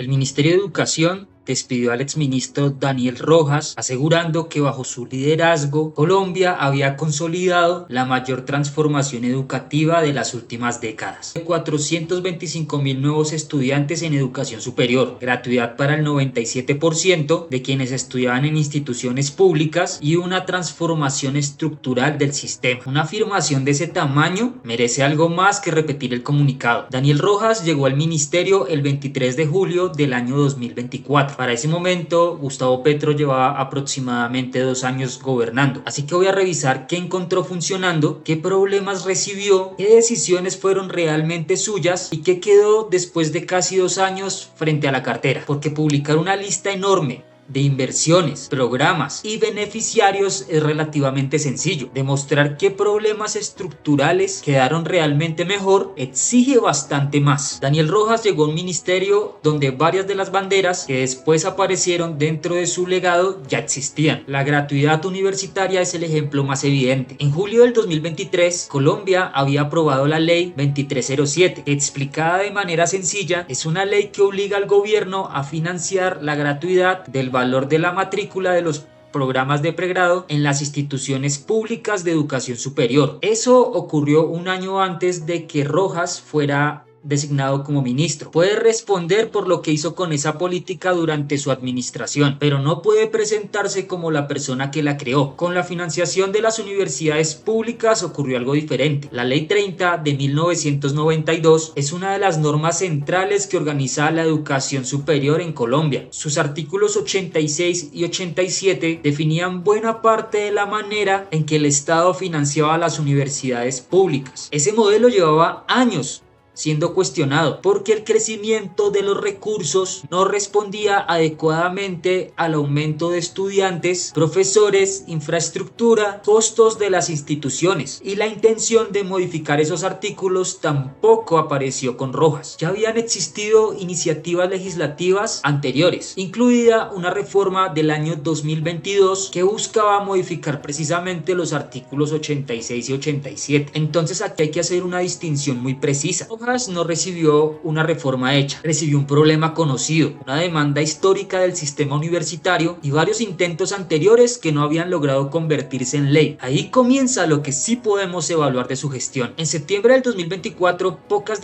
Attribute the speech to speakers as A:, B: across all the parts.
A: El Ministerio de Educación despidió al exministro Daniel Rojas, asegurando que bajo su liderazgo Colombia había consolidado la mayor transformación educativa de las últimas décadas. 425.000 nuevos estudiantes en educación superior, gratuidad para el 97% de quienes estudiaban en instituciones públicas y una transformación estructural del sistema. Una afirmación de ese tamaño merece algo más que repetir el comunicado. Daniel Rojas llegó al ministerio el 23 de julio del año 2024. Para ese momento, Gustavo Petro llevaba aproximadamente 2 años gobernando. Así que voy a revisar qué encontró funcionando, qué problemas recibió, qué decisiones fueron realmente suyas y qué quedó después de casi 2 años frente a la cartera. Porque publicar una lista enorme de inversiones, programas y beneficiarios es relativamente sencillo. Demostrar qué problemas estructurales quedaron realmente mejor exige bastante más. Daniel Rojas llegó a un ministerio donde varias de las banderas que después aparecieron dentro de su legado ya existían. La gratuidad universitaria es el ejemplo más evidente. En julio del 2023, Colombia había aprobado la ley 2307, que explicada de manera sencilla es una ley que obliga al gobierno a financiar la gratuidad del valor de la matrícula de los programas de pregrado en las instituciones públicas de educación superior. Eso ocurrió un año antes de que Rojas fuera designado como ministro. Puede responder por lo que hizo con esa política durante su administración, pero no puede presentarse como la persona que la creó. Con la financiación de las universidades públicas ocurrió algo diferente. La Ley 30 de 1992 es una de las normas centrales que organiza la educación superior en Colombia. Sus artículos 86 y 87 definían buena parte de la manera en que el Estado financiaba las universidades públicas. Ese modelo llevaba años siendo cuestionado porque el crecimiento de los recursos no respondía adecuadamente al aumento de estudiantes, profesores, infraestructura, costos de las instituciones, y la intención de modificar esos artículos tampoco apareció con Rojas. Ya habían existido iniciativas legislativas anteriores, incluida una reforma del año 2022 que buscaba modificar precisamente los artículos 86 y 87. Entonces aquí hay que hacer una distinción muy precisa. Rojas no recibió una reforma hecha, recibió un problema conocido, una demanda histórica del sistema universitario y varios intentos anteriores que no habían logrado convertirse en ley. Ahí comienza lo que sí podemos evaluar de su gestión. En septiembre del 2024, pocas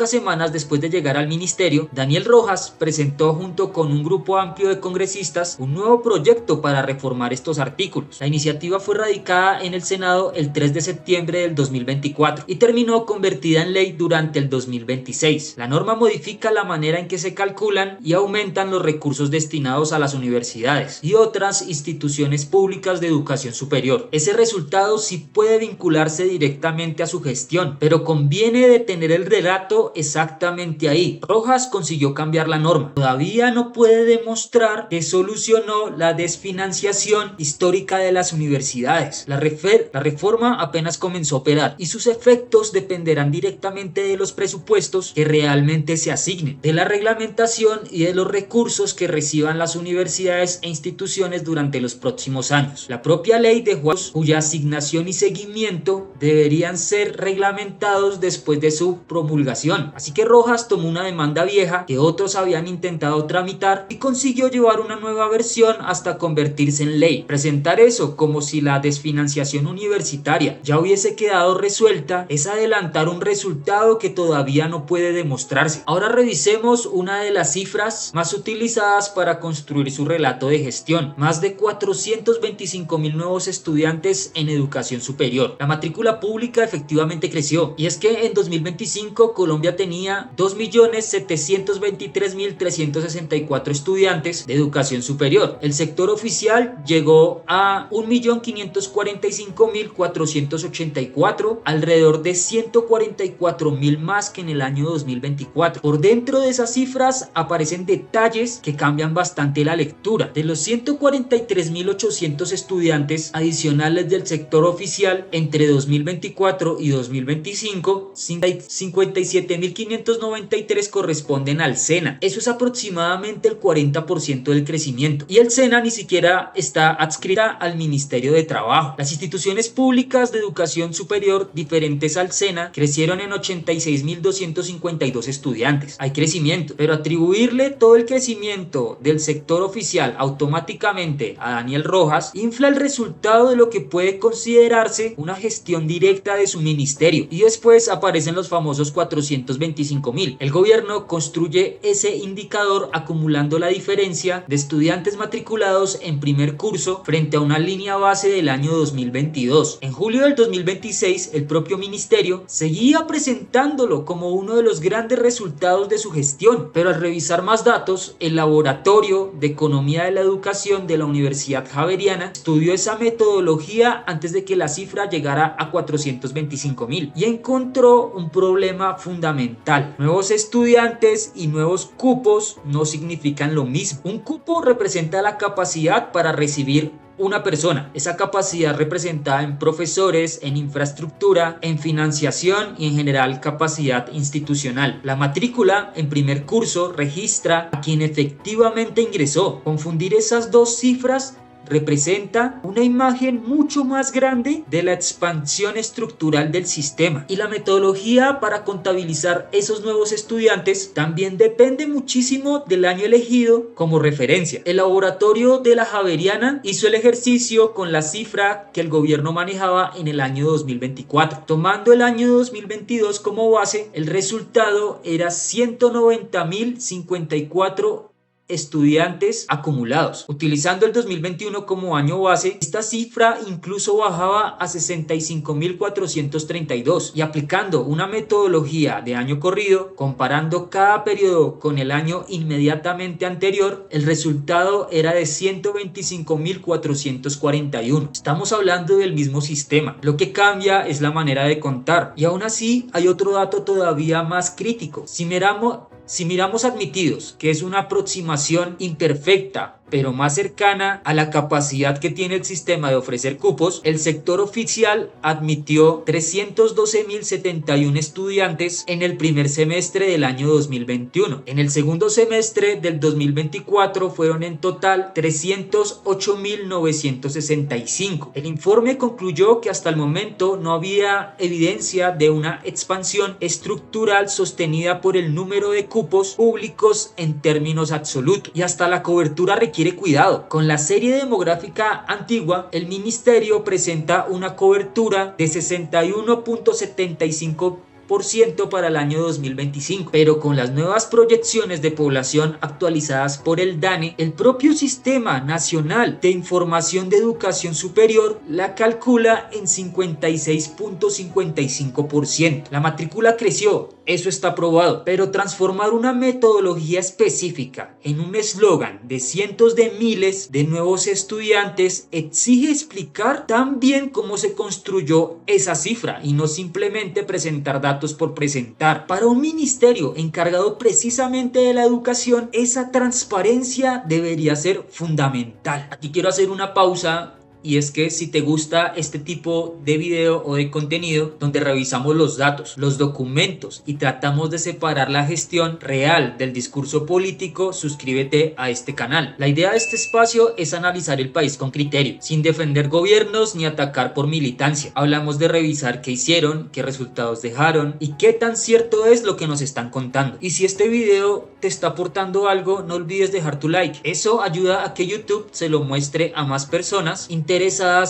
A: semanas después de llegar al ministerio, Daniel Rojas presentó junto con un grupo amplio de congresistas un nuevo proyecto para reformar estos artículos. La iniciativa fue radicada en el Senado el 3 de septiembre del 2024 y terminó convertida en ley durante el 2026. La norma modifica la manera en que se calculan y aumentan los recursos destinados a las universidades y otras instituciones públicas de educación superior. Ese resultado sí puede vincularse directamente a su gestión, pero conviene detener el relato exactamente ahí. Rojas consiguió cambiar la norma. Todavía no puede demostrar que solucionó la desfinanciación histórica de las universidades. La reforma apenas comenzó a operar y sus efectos dependerán directamente de los presupuestos que realmente se asignen, de la reglamentación y de los recursos que reciban las universidades e instituciones durante los próximos años. La propia ley dejó cuya asignación y seguimiento deberían ser reglamentados después de su promulgación. Así que Rojas tomó una demanda vieja que otros habían intentado tramitar y consiguió llevar una nueva versión hasta convertirse en ley. Presentar eso como si la desfinanciación universitaria ya hubiese quedado resuelta es adelantar un resultado que todavía no puede demostrarse. Ahora revisemos una de las cifras más utilizadas para construir su relato de gestión: más de 425.000 nuevos estudiantes en educación superior. La matrícula pública efectivamente creció, y es que en 2025 Colombia tenía 2.723.364 estudiantes de educación superior. El sector oficial llegó a 1.545.484, alrededor de 144.000 más que en el año 2024. Por dentro de esas cifras aparecen detalles que cambian bastante la lectura. De los 143.800 estudiantes adicionales del sector oficial entre 2024 y 2025, 57.593 corresponden al SENA. Eso es aproximadamente el 40% del crecimiento, y el SENA ni siquiera está adscrita al Ministerio de Trabajo. Las instituciones públicas de educación superior diferentes al SENA crecieron en 86 6.252 estudiantes. Hay crecimiento, pero atribuirle todo el crecimiento del sector oficial automáticamente a Daniel Rojas infla el resultado de lo que puede considerarse una gestión directa de su ministerio. Y después aparecen los famosos 425.000. El gobierno construye ese indicador acumulando la diferencia de estudiantes matriculados en primer curso frente a una línea base del año 2022. En julio del 2026, el propio ministerio seguía presentándolo como uno de los grandes resultados de su gestión, pero al revisar más datos, el Laboratorio de Economía de la Educación de la Universidad Javeriana estudió esa metodología antes de que la cifra llegara a 425.000 y encontró un problema fundamental. Nuevos estudiantes y nuevos cupos no significan lo mismo. Un cupo representa la capacidad para recibir una persona, esa capacidad representada en profesores, en infraestructura, en financiación y en general capacidad institucional. La matrícula en primer curso registra a quien efectivamente ingresó. Confundir esas dos cifras representa una imagen mucho más grande de la expansión estructural del sistema, y la metodología para contabilizar esos nuevos estudiantes también depende muchísimo del año elegido como referencia. El laboratorio de la Javeriana hizo el ejercicio con la cifra que el gobierno manejaba en el año 2024. Tomando el año 2022 como base, el resultado era 190.054 estudiantes acumulados. Utilizando el 2021 como año base, esta cifra incluso bajaba a 65.432, y aplicando una metodología de año corrido, comparando cada periodo con el año inmediatamente anterior, el resultado era de 125.441. Estamos hablando del mismo sistema. Lo que cambia es la manera de contar, y aún así hay otro dato todavía más crítico. Si miramos admitidos, que es una aproximación imperfecta, pero más cercana a la capacidad que tiene el sistema de ofrecer cupos, el sector oficial admitió 312.071 estudiantes en el primer semestre del año 2021. En el segundo semestre del 2024 fueron en total 308.965. El informe concluyó que hasta el momento no había evidencia de una expansión estructural sostenida por el número de cupos públicos en términos absolutos, y hasta la cobertura requiere cuidado. Con la serie demográfica antigua, el ministerio presenta una cobertura de 61.75% para el año 2025, pero con las nuevas proyecciones de población actualizadas por el DANE, el propio Sistema Nacional de Información de Educación Superior la calcula en 56.55%. La matrícula creció, eso está probado, pero transformar una metodología específica en un eslogan de cientos de miles de nuevos estudiantes exige explicar también cómo se construyó esa cifra y no simplemente presentar datos por presentar. Para un ministerio encargado precisamente de la educación, esa transparencia debería ser fundamental. Aquí quiero hacer una pausa. Y es que si te gusta este tipo de video o de contenido donde revisamos los datos, los documentos y tratamos de separar la gestión real del discurso político, suscríbete a este canal. La idea de este espacio es analizar el país con criterio, sin defender gobiernos ni atacar por militancia. Hablamos de revisar qué hicieron, qué resultados dejaron y qué tan cierto es lo que nos están contando. Y si este video te está aportando algo, no olvides dejar tu like. Eso ayuda a que YouTube se lo muestre a más personas interesadas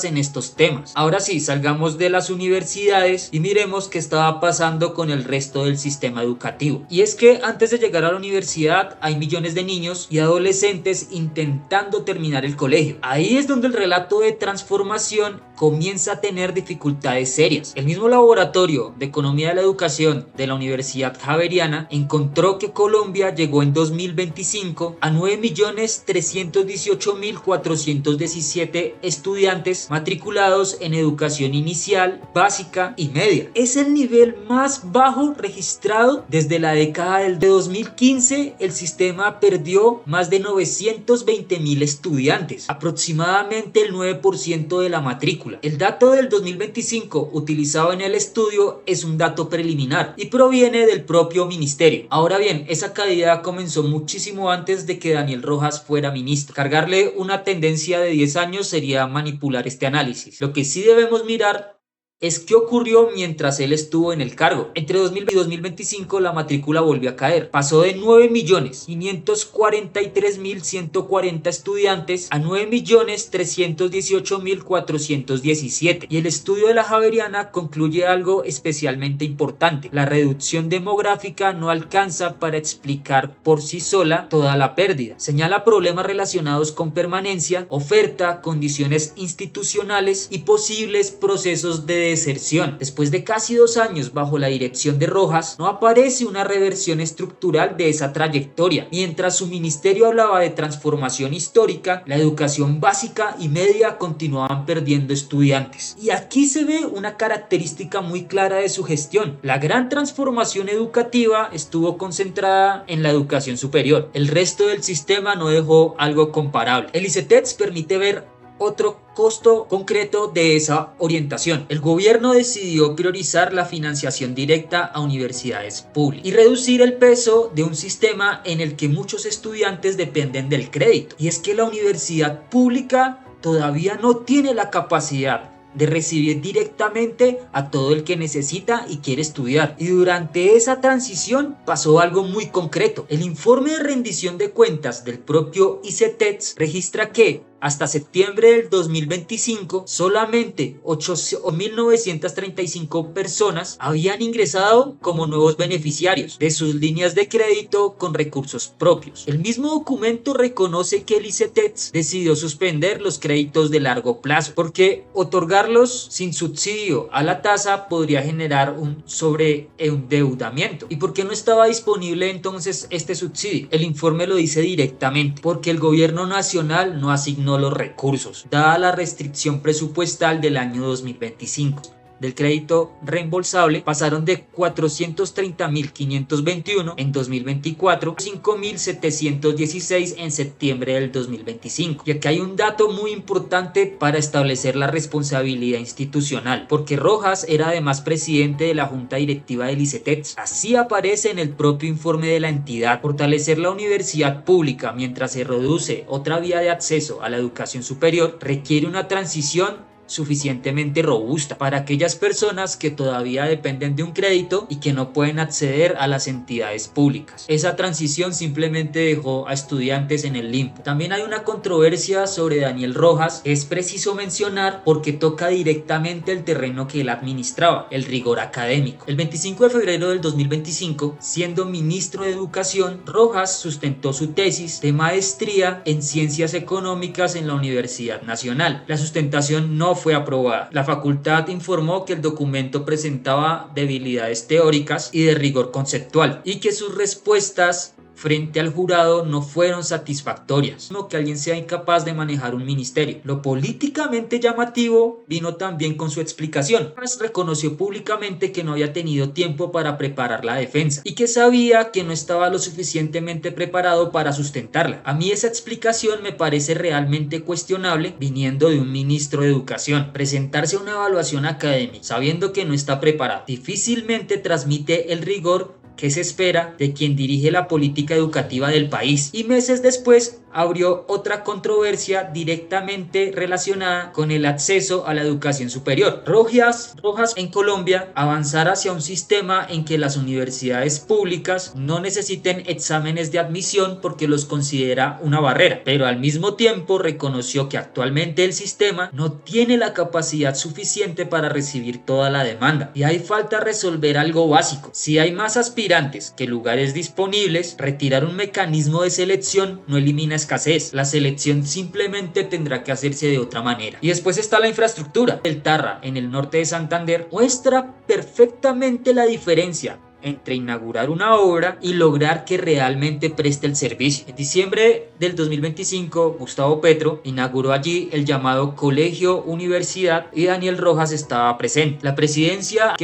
A: en estos temas. Ahora sí, salgamos de las universidades y miremos qué estaba pasando con el resto del sistema educativo. Y es que antes de llegar a la universidad hay millones de niños y adolescentes intentando terminar el colegio. Ahí es donde el relato de transformación comienza a tener dificultades serias. El mismo Laboratorio de Economía de la Educación de la Universidad Javeriana encontró que Colombia llegó en 2025 a 9.318.417 estudiantes matriculados en educación inicial, básica y media. Es el nivel más bajo registrado desde la década del 2015. El sistema perdió más de 920.000 estudiantes, aproximadamente el 9% de la matrícula. El dato del 2025 utilizado en el estudio es un dato preliminar y proviene del propio ministerio. Ahora bien, esa caída comenzó muchísimo antes de que Daniel Rojas fuera ministro. Cargarle una tendencia de 10 años sería manipular este análisis. Lo que sí debemos mirar es que ocurrió mientras él estuvo en el cargo. Entre 2020 y 2025 la matrícula volvió a caer. Pasó de 9.543.140 estudiantes a 9.318.417. Y el estudio de la Javeriana concluye algo especialmente importante. La reducción demográfica no alcanza para explicar por sí sola toda la pérdida. Señala problemas relacionados con permanencia, oferta, condiciones institucionales y posibles procesos de deserción. Después de casi 2 años bajo la dirección de Rojas, no aparece una reversión estructural de esa trayectoria. Mientras su ministerio hablaba de transformación histórica, la educación básica y media continuaban perdiendo estudiantes. Y aquí se ve una característica muy clara de su gestión. La gran transformación educativa estuvo concentrada en la educación superior. El resto del sistema no dejó algo comparable. El ICETEX permite ver otro costo concreto de esa orientación. El gobierno decidió priorizar la financiación directa a universidades públicas y reducir el peso de un sistema en el que muchos estudiantes dependen del crédito. Y es que la universidad pública todavía no tiene la capacidad de recibir directamente a todo el que necesita y quiere estudiar. Y durante esa transición pasó algo muy concreto. El informe de rendición de cuentas del propio ICETEX registra que hasta septiembre del 2025, solamente 8.935 personas habían ingresado como nuevos beneficiarios de sus líneas de crédito con recursos propios. El mismo documento reconoce que el ICETEX decidió suspender los créditos de largo plazo porque otorgarlos sin subsidio a la tasa podría generar un sobreendeudamiento. ¿Y por qué no estaba disponible entonces este subsidio? El informe lo dice directamente, porque el gobierno nacional no asignó los recursos, dada la restricción presupuestal del año 2025. Del crédito reembolsable pasaron de 430.521 en 2024 a 5.716 en septiembre del 2025. Y aquí hay un dato muy importante para establecer la responsabilidad institucional, porque Rojas era además presidente de la junta directiva del ICETEX. Así aparece en el propio informe de la entidad. Fortalecer la universidad pública mientras se reduce otra vía de acceso a la educación superior requiere una transición suficientemente robusta para aquellas personas que todavía dependen de un crédito y que no pueden acceder a las entidades públicas. Esa transición simplemente dejó a estudiantes en el limbo. También hay una controversia sobre Daniel Rojas, que es preciso mencionar porque toca directamente el terreno que él administraba, el rigor académico. El 25 de febrero del 2025, siendo ministro de Educación, Rojas sustentó su tesis de maestría en Ciencias Económicas en la Universidad Nacional. La sustentación no fue aprobada. La facultad informó que el documento presentaba debilidades teóricas y de rigor conceptual y que sus respuestas frente al jurado no fueron satisfactorias, no que alguien sea incapaz de manejar un ministerio. Lo políticamente llamativo vino también con su explicación. Reconoció públicamente que no había tenido tiempo para preparar la defensa y que sabía que no estaba lo suficientemente preparado para sustentarla. A mí esa explicación me parece realmente cuestionable viniendo de un ministro de Educación. Presentarse a una evaluación académica sabiendo que no está preparado difícilmente transmite el rigor que se espera de quien dirige la política educativa del país. Y meses después abrió otra controversia directamente relacionada con el acceso a la educación superior. Rojas en Colombia avanzar hacia un sistema en que las universidades públicas no necesiten exámenes de admisión porque los considera una barrera, pero al mismo tiempo reconoció que actualmente el sistema no tiene la capacidad suficiente para recibir toda la demanda y hay falta resolver algo básico. Si hay más aspirantes que lugares disponibles, retirar un mecanismo de selección no elimina escasez. La selección simplemente tendrá que hacerse de otra manera. Y después está la infraestructura. El Tarra, en el norte de Santander, muestra perfectamente la diferencia entre inaugurar una obra y lograr que realmente preste el servicio. En diciembre del 2025, Gustavo Petro inauguró allí el llamado Colegio Universidad y Daniel Rojas estaba presente. La presidencia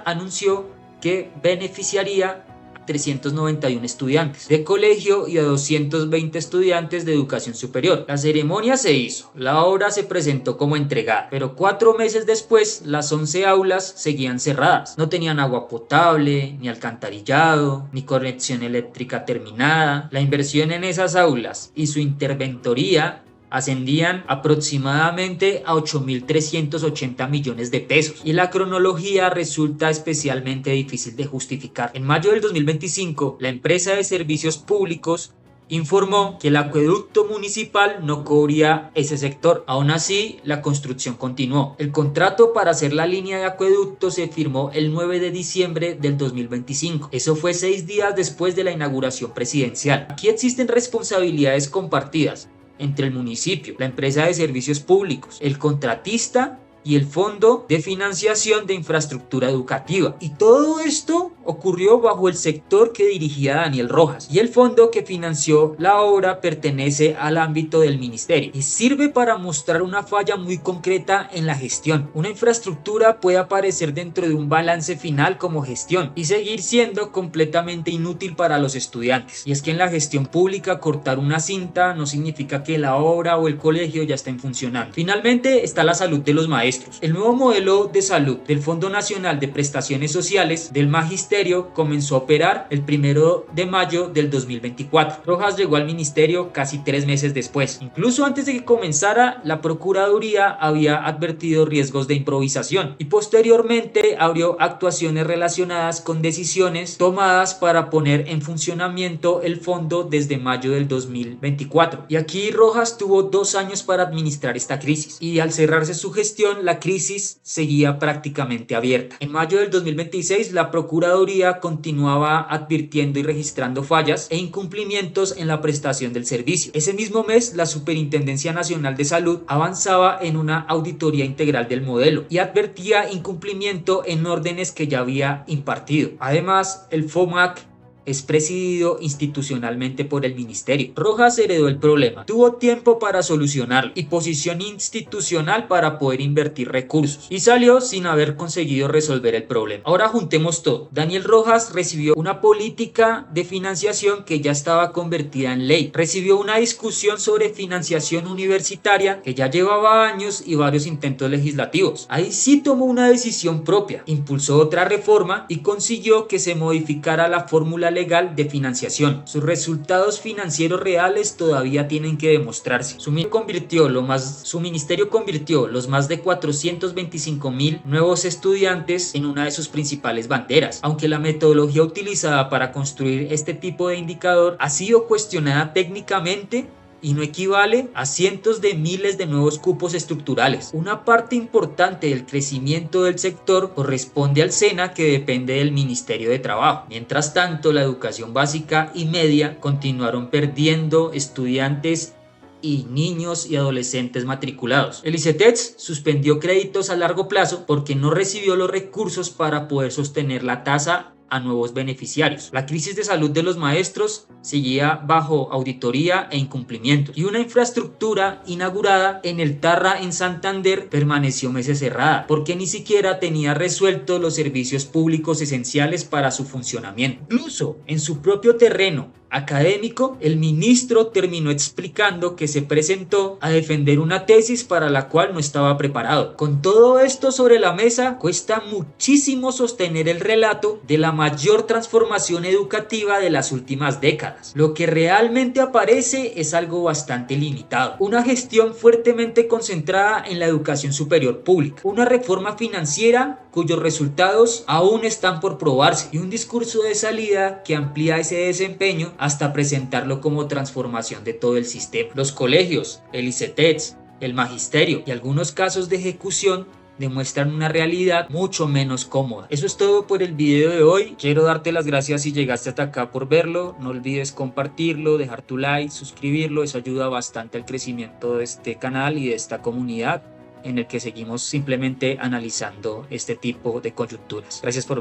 A: anunció que beneficiaría 391 estudiantes de colegio y a 220 estudiantes de educación superior. La ceremonia se hizo, la obra se presentó como entregada, pero 4 meses después las 11 aulas seguían cerradas. No tenían agua potable, ni alcantarillado, ni conexión eléctrica terminada. La inversión en esas aulas y su interventoría ascendían aproximadamente a 8.380 millones de pesos, y la cronología resulta especialmente difícil de justificar. En mayo del 2025, la empresa de servicios públicos informó que el acueducto municipal no cubría ese sector. Aún así, la construcción continuó. El contrato para hacer la línea de acueducto se firmó el 9 de diciembre del 2025. Eso fue 6 días después de la inauguración presidencial. Aquí existen responsabilidades compartidas entre el municipio, la empresa de servicios públicos, el contratista y el Fondo de Financiación de Infraestructura Educativa. Y todo esto ocurrió bajo el sector que dirigía Daniel Rojas, y el fondo que financió la obra pertenece al ámbito del ministerio y sirve para mostrar una falla muy concreta en la gestión. Una infraestructura puede aparecer dentro de un balance final como gestión y seguir siendo completamente inútil para los estudiantes. Y es que en la gestión pública cortar una cinta no significa que la obra o el colegio ya estén funcionando. Finalmente está la salud de los maestros. El nuevo modelo de salud del Fondo Nacional de Prestaciones Sociales del Magisterio comenzó a operar el 1 de mayo del 2024. Rojas llegó al ministerio casi 3 meses después. Incluso antes de que comenzara, la Procuraduría había advertido riesgos de improvisación y posteriormente abrió actuaciones relacionadas con decisiones tomadas para poner en funcionamiento el fondo desde mayo del 2024. Y aquí Rojas tuvo 2 años para administrar esta crisis, y al cerrarse su gestión, la crisis seguía prácticamente abierta. En mayo del 2026, la Procuraduría continuaba advirtiendo y registrando fallas e incumplimientos en la prestación del servicio. Ese mismo mes, la Superintendencia Nacional de Salud avanzaba en una auditoría integral del modelo y advertía incumplimiento en órdenes que ya había impartido. Además, el FOMAC es presidido institucionalmente por el ministerio. Rojas heredó el problema, tuvo tiempo para solucionarlo y posición institucional para poder invertir recursos, y salió sin haber conseguido resolver el problema. Ahora juntemos todo. Daniel Rojas recibió una política de financiación que ya estaba convertida en ley, recibió una discusión sobre financiación universitaria que ya llevaba años y varios intentos legislativos. Ahí sí tomó una decisión propia, impulsó otra reforma y consiguió que se modificara la fórmula legal de financiación. Sus resultados financieros reales todavía tienen que demostrarse. Su ministerio convirtió los más de 425,000 nuevos estudiantes en una de sus principales banderas, aunque la metodología utilizada para construir este tipo de indicador ha sido cuestionada técnicamente y no equivale a cientos de miles de nuevos cupos estructurales. Una parte importante del crecimiento del sector corresponde al SENA, que depende del Ministerio de Trabajo. Mientras tanto, la educación básica y media continuaron perdiendo estudiantes y niños y adolescentes matriculados. El ICETEX suspendió créditos a largo plazo porque no recibió los recursos para poder sostener la tasa a nuevos beneficiarios. La crisis de salud de los maestros seguía bajo auditoría e incumplimiento, y una infraestructura inaugurada en el Tarra en Santander permaneció meses cerrada porque ni siquiera tenía resueltos los servicios públicos esenciales para su funcionamiento. Incluso en su propio terreno académico, el ministro terminó explicando que se presentó a defender una tesis para la cual no estaba preparado. Con todo esto sobre la mesa, cuesta muchísimo sostener el relato de la mayor transformación educativa de las últimas décadas. Lo que realmente aparece es algo bastante limitado: una gestión fuertemente concentrada en la educación superior pública, una reforma financiera cuyos resultados aún están por probarse, y un discurso de salida que amplía ese desempeño hasta presentarlo como transformación de todo el sistema. Los colegios, el ICETEX, el magisterio y algunos casos de ejecución demuestran una realidad mucho menos cómoda. Eso es todo por el video de hoy. Quiero darte las gracias si llegaste hasta acá por verlo. No olvides compartirlo, dejar tu like, suscribirlo. Eso ayuda bastante al crecimiento de este canal y de esta comunidad en el que seguimos simplemente analizando este tipo de coyunturas. Gracias por